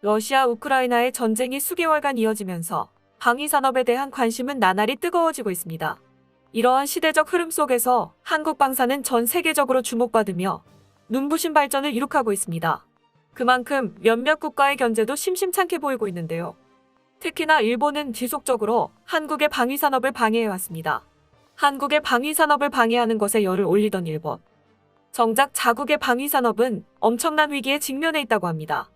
러시아 우크라이나의 전쟁이 수개월간 이어지면서 방위산업에 대한 관심은 나날이 뜨거워지고 있습니다. 이러한 시대적 흐름 속에서 한국 방산은 전 세계적으로 주목받으며 눈부신 발전을 이룩하고 있습니다. 그만큼 몇몇 국가의 견제도 심심찮게 보이고 있는데요. 특히나 일본은 지속적으로 한국의 방위산업을 방해해왔습니다. 한국의 방위산업을 방해하는 것에 열을 올리던 일본. 정작 자국의 방위산업은 엄청난 위기에 직면해 있다고 합니다.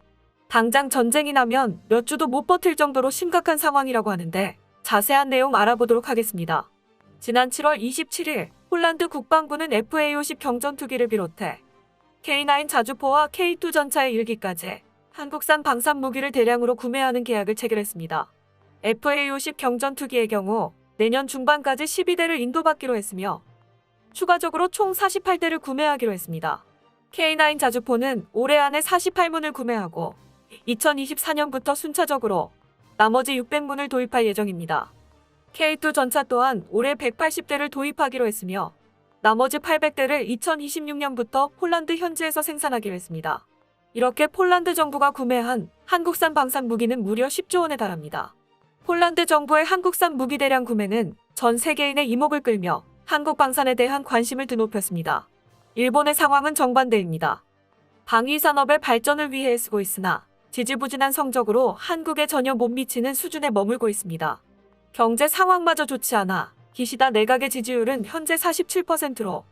당장 전쟁이 나면 몇 주도 못 버틸 정도로 심각한 상황이라고 하는데 자세한 내용 알아보도록 하겠습니다. 지난 7월 27일 폴란드 국방부는 FA-50 경전투기를 비롯해 K9 자주포와 K2 전차의 1기까지 한국산 방산 무기를 대량으로 구매하는 계약을 체결했습니다. FA-50 경전투기의 경우 내년 중반까지 12대를 인도받기로 했으며 추가적으로 총 48대를 구매하기로 했습니다. K9 자주포는 올해 안에 48문을 구매하고 2024년부터 순차적으로 나머지 600문을 도입할 예정입니다. K2 전차 또한 올해 180대를 도입하기로 했으며 나머지 800대를 2026년부터 폴란드 현지에서 생산하기로 했습니다. 이렇게 폴란드 정부가 구매한 한국산 방산 무기는 무려 10조 원에 달합니다. 폴란드 정부의 한국산 무기 대량 구매는 전 세계인의 이목을 끌며 한국 방산에 대한 관심을 드높였습니다. 일본의 상황은 정반대입니다. 방위산업의 발전을 위해 애쓰고 있으나 지지부진한 성적으로 한국에 전혀 못 미치는 수준에 머물고 있습니다. 경제 상황마저 좋지 않아 기시다 내각의 지지율은 현재 47%로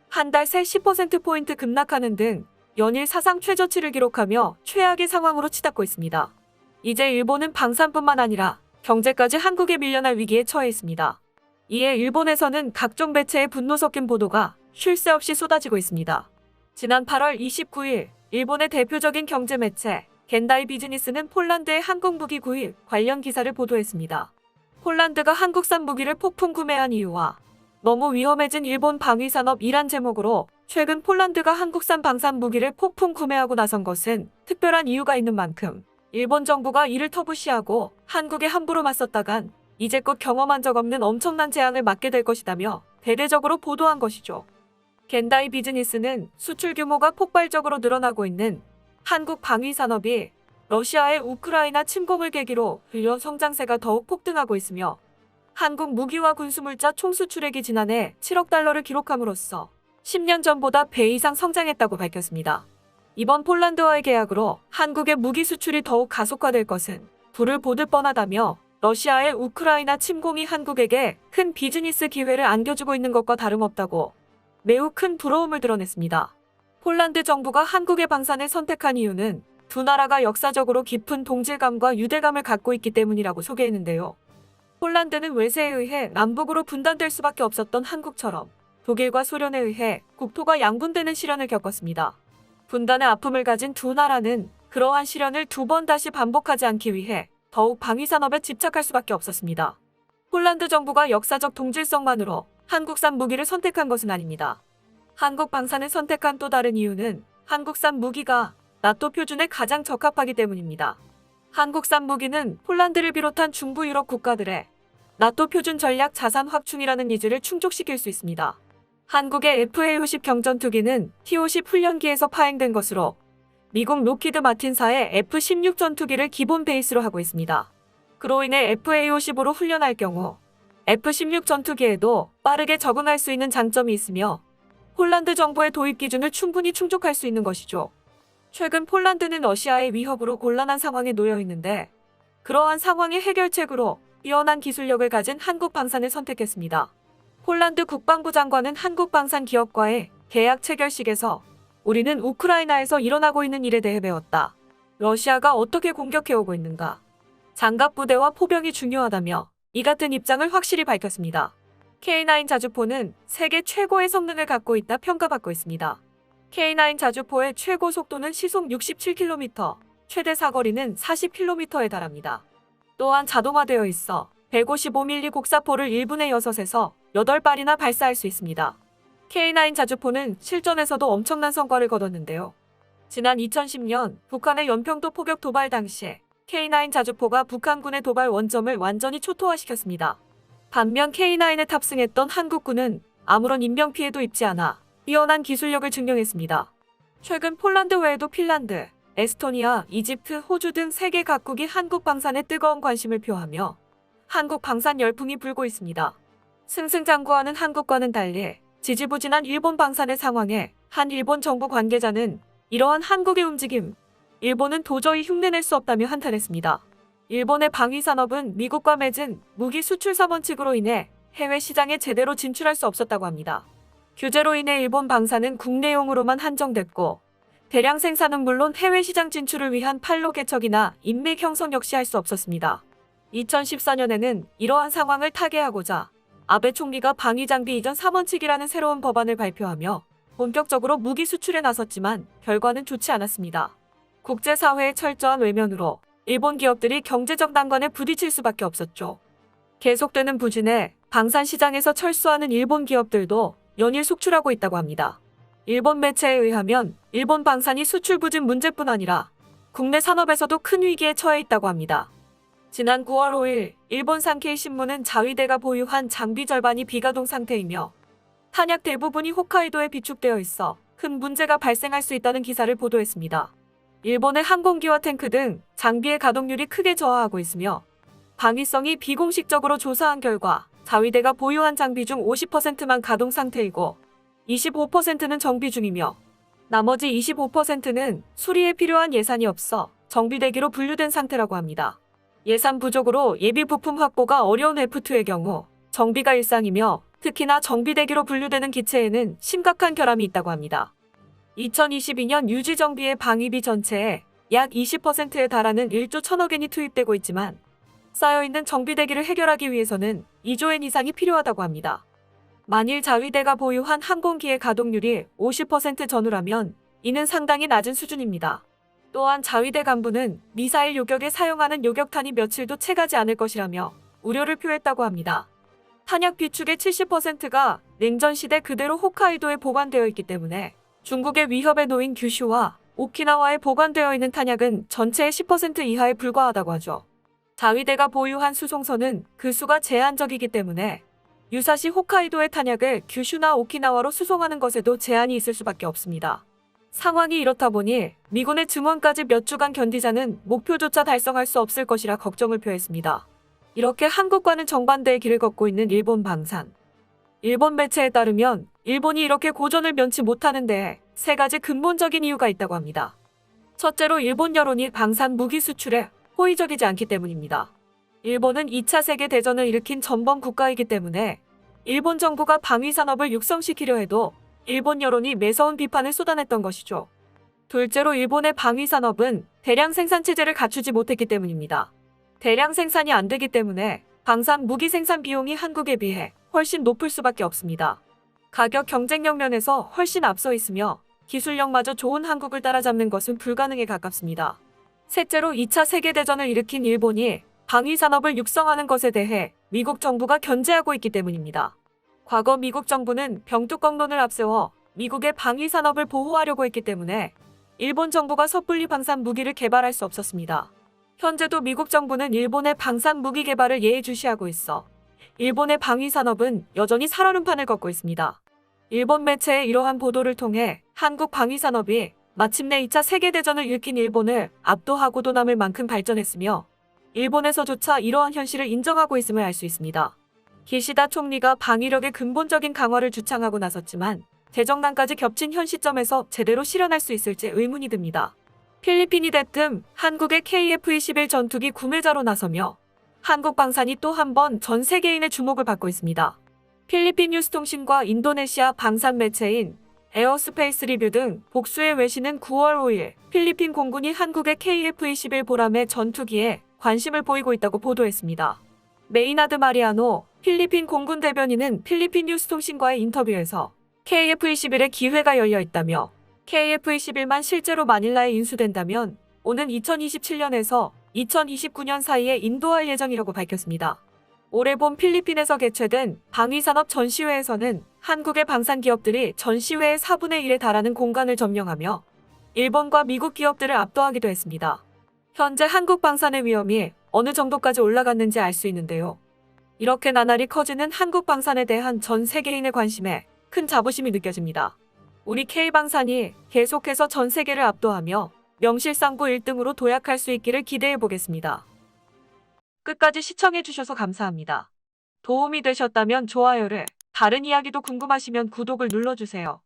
한 달 새 10%포인트 급락하는 등 연일 사상 최저치를 기록하며 최악의 상황으로 치닫고 있습니다. 이제 일본은 방산뿐만 아니라 경제까지 한국에 밀려날 위기에 처해 있습니다. 이에 일본에서는 각종 매체의 분노 섞인 보도가 쉴 새 없이 쏟아지고 있습니다. 지난 8월 29일 일본의 대표적인 경제 매체 겐다이 비즈니스는 폴란드의 한국 무기 구입 관련 기사를 보도했습니다. 폴란드가 한국산 무기를 폭풍 구매한 이유와 너무 위험해진 일본 방위산업이란 제목으로 최근 폴란드가 한국산 방산 무기를 폭풍 구매하고 나선 것은 특별한 이유가 있는 만큼 일본 정부가 이를 터부시하고 한국에 함부로 맞섰다간 이제껏 경험한 적 없는 엄청난 재앙을 맞게 될 것이다며 대대적으로 보도한 것이죠. 겐다이 비즈니스는 수출 규모가 폭발적으로 늘어나고 있는 한국 방위산업이 러시아의 우크라이나 침공을 계기로 인류 성장세가 더욱 폭등하고 있으며 한국 무기와 군수물자 총수출액이 지난해 7억 달러를 기록함으로써 10년 전보다 배 이상 성장했다고 밝혔습니다. 이번 폴란드와의 계약으로 한국의 무기 수출이 더욱 가속화될 것은 불을 보듯 뻔하다며 러시아의 우크라이나 침공이 한국에게 큰 비즈니스 기회를 안겨주고 있는 것과 다름없다고 매우 큰 부러움을 드러냈습니다. 폴란드 정부가 한국의 방산을 선택한 이유는 두 나라가 역사적으로 깊은 동질감과 유대감을 갖고 있기 때문이라고 소개했는데요. 폴란드는 외세에 의해 남북으로 분단될 수밖에 없었던 한국처럼 독일과 소련에 의해 국토가 양분되는 시련을 겪었습니다. 분단의 아픔을 가진 두 나라는 그러한 시련을 두 번 다시 반복하지 않기 위해 더욱 방위산업에 집착할 수밖에 없었습니다. 폴란드 정부가 역사적 동질성만으로 한국산 무기를 선택한 것은 아닙니다. 한국 방산을 선택한 또 다른 이유는 한국산 무기가 나토 표준에 가장 적합하기 때문입니다. 한국산 무기는 폴란드를 비롯한 중부 유럽 국가들의 나토 표준 전략 자산 확충이라는 니즈를 충족시킬 수 있습니다. 한국의 FA-50 경전투기는 T-50 훈련기에서 파행된 것으로 미국 로키드 마틴사의 F-16 전투기를 기본 베이스로 하고 있습니다. 그로 인해 FA-50으로 훈련할 경우 F-16 전투기에도 빠르게 적응할 수 있는 장점이 있으며 폴란드 정부의 도입 기준을 충분히 충족할 수 있는 것이죠. 최근 폴란드는 러시아의 위협으로 곤란한 상황에 놓여 있는데 그러한 상황의 해결책으로 뛰어난 기술력을 가진 한국 방산을 선택했습니다. 폴란드 국방부 장관은 한국 방산 기업과의 계약 체결식에서 우리는 우크라이나에서 일어나고 있는 일에 대해 배웠다. 러시아가 어떻게 공격해오고 있는가. 장갑 부대와 포병이 중요하다며 이 같은 입장을 확실히 밝혔습니다. K9 자주포는 세계 최고의 성능을 갖고 있다 평가받고 있습니다. K9 자주포의 최고 속도는 시속 67km, 최대 사거리는 40km에 달합니다. 또한 자동화되어 있어 155mm 곡사포를 1분에 6에서 8발이나 발사할 수 있습니다. K9 자주포는 실전에서도 엄청난 성과를 거뒀는데요. 지난 2010년 북한의 연평도 포격 도발 당시 K9 자주포가 북한군의 도발 원점을 완전히 초토화시켰습니다. 반면 K9에 탑승했던 한국군은 아무런 인명피해도 입지 않아 뛰어난 기술력을 증명했습니다. 최근 폴란드 외에도 핀란드, 에스토니아, 이집트, 호주 등 세계 각국이 한국 방산에 뜨거운 관심을 표하며 한국 방산 열풍이 불고 있습니다. 승승장구하는 한국과는 달리 지지부진한 일본 방산의 상황에 한 일본 정부 관계자는 이러한 한국의 움직임, 일본은 도저히 흉내낼 수 없다며 한탄했습니다. 일본의 방위산업은 미국과 맺은 무기 수출 3원칙으로 인해 해외 시장에 제대로 진출할 수 없었다고 합니다. 규제로 인해 일본 방산은 국내용으로만 한정됐고 대량 생산은 물론 해외 시장 진출을 위한 판로 개척이나 인맥 형성 역시 할 수 없었습니다. 2014년에는 이러한 상황을 타개하고자 아베 총리가 방위장비 이전 3원칙이라는 새로운 법안을 발표하며 본격적으로 무기 수출에 나섰지만 결과는 좋지 않았습니다. 국제사회의 철저한 외면으로 일본 기업들이 경제적 난관에 부딪힐 수밖에 없었죠. 계속되는 부진에 방산 시장에서 철수하는 일본 기업들도 연일 속출하고 있다고 합니다. 일본 매체에 의하면 일본 방산이 수출 부진 문제뿐 아니라 국내 산업에서도 큰 위기에 처해 있다고 합니다. 지난 9월 5일 일본 산케이 신문은 자위대가 보유한 장비 절반이 비가동 상태이며 탄약 대부분이 홋카이도에 비축되어 있어 큰 문제가 발생할 수 있다는 기사를 보도했습니다. 일본의 항공기와 탱크 등 장비의 가동률이 크게 저하하고 있으며 방위성이 비공식적으로 조사한 결과 자위대가 보유한 장비 중 50%만 가동 상태이고 25%는 정비 중이며 나머지 25%는 수리에 필요한 예산이 없어 정비대기로 분류된 상태라고 합니다. 예산 부족으로 예비 부품 확보가 어려운 F2의 경우 정비가 일상이며 특히나 정비대기로 분류되는 기체에는 심각한 결함이 있다고 합니다. 2022년 유지 정비의 방위비 전체의 약 20%에 달하는 1조 1천억 엔이 투입되고 있지만 쌓여있는 정비대기를 해결하기 위해서는 2조 엔 이상이 필요하다고 합니다. 만일 자위대가 보유한 항공기의 가동률이 50% 전후라면 이는 상당히 낮은 수준입니다. 또한 자위대 간부는 미사일 요격에 사용하는 요격탄이 며칠도 채가지 않을 것이라며 우려를 표했다고 합니다. 탄약 비축의 70%가 냉전 시대 그대로 홋카이도에 보관되어 있기 때문에 중국의 위협에 놓인 규슈와 오키나와에 보관되어 있는 탄약은 전체의 10% 이하에 불과하다고 하죠. 자위대가 보유한 수송선은 그 수가 제한적이기 때문에 유사시 홋카이도의 탄약을 규슈나 오키나와로 수송하는 것에도 제한이 있을 수밖에 없습니다. 상황이 이렇다 보니 미군의 증원까지 몇 주간 견디자는 목표조차 달성할 수 없을 것이라 걱정을 표했습니다. 이렇게 한국과는 정반대의 길을 걷고 있는 일본 방산. 일본 매체에 따르면 일본이 이렇게 고전을 면치 못하는 데에 세 가지 근본적인 이유가 있다고 합니다. 첫째로 일본 여론이 방산 무기 수출에 호의적이지 않기 때문입니다. 일본은 2차 세계대전을 일으킨 전범 국가이기 때문에 일본 정부가 방위산업을 육성시키려 해도 일본 여론이 매서운 비판을 쏟아냈던 것이죠. 둘째로 일본의 방위산업은 대량 생산체제를 갖추지 못했기 때문입니다. 대량 생산이 안 되기 때문에 방산 무기 생산 비용이 한국에 비해 훨씬 높을 수밖에 없습니다. 가격 경쟁력 면에서 훨씬 앞서 있으며 기술력마저 좋은 한국을 따라잡는 것은 불가능에 가깝습니다. 셋째로 2차 세계대전을 일으킨 일본이 방위산업을 육성하는 것에 대해 미국 정부가 견제하고 있기 때문입니다. 과거 미국 정부는 병뚜껑론을 앞세워 미국의 방위산업을 보호하려고 했기 때문에 일본 정부가 섣불리 방산 무기를 개발할 수 없었습니다. 현재도 미국 정부는 일본의 방산 무기 개발을 예의주시하고 있어 일본의 방위산업은 여전히 살얼음판을 걷고 있습니다. 일본 매체의 이러한 보도를 통해 한국 방위산업이 마침내 2차 세계대전을 일으킨 일본을 압도하고도 남을 만큼 발전했으며 일본에서조차 이러한 현실을 인정하고 있음을 알 수 있습니다. 기시다 총리가 방위력의 근본적인 강화를 주창하고 나섰지만 재정난까지 겹친 현 시점에서 제대로 실현할 수 있을지 의문이 듭니다. 필리핀이 대뜸 한국의 KF-21 전투기 구매자로 나서며 한국 방산이 또 한 번 전 세계인의 주목을 받고 있습니다. 필리핀 뉴스통신과 인도네시아 방산 매체인 에어스페이스 리뷰 등 복수의 외신은 9월 5일 필리핀 공군이 한국의 KF-21 보람의 전투기에 관심을 보이고 있다고 보도했습니다. 메이나드 마리아노 필리핀 공군 대변인은 필리핀 뉴스통신과의 인터뷰에서 KF-21의 기회가 열려 있다며 KF-21만 실제로 마닐라에 인수된다면 오는 2027년에서 2029년 사이에 인도할 예정이라고 밝혔습니다. 올해 봄 필리핀에서 개최된 방위산업 전시회에서는 한국의 방산 기업들이 전시회의 4분의 1에 달하는 공간을 점령하며 일본과 미국 기업들을 압도하기도 했습니다. 현재 한국 방산의 위험이 어느 정도까지 올라갔는지 알 수 있는데요. 이렇게 나날이 커지는 한국 방산에 대한 전 세계인의 관심에 큰 자부심이 느껴집니다. 우리 K방산이 계속해서 전 세계를 압도하며 명실상부 1등으로 도약할 수 있기를 기대해 보겠습니다. 끝까지 시청해 주셔서 감사합니다. 도움이 되셨다면 좋아요를, 다른 이야기도 궁금하시면 구독을 눌러주세요.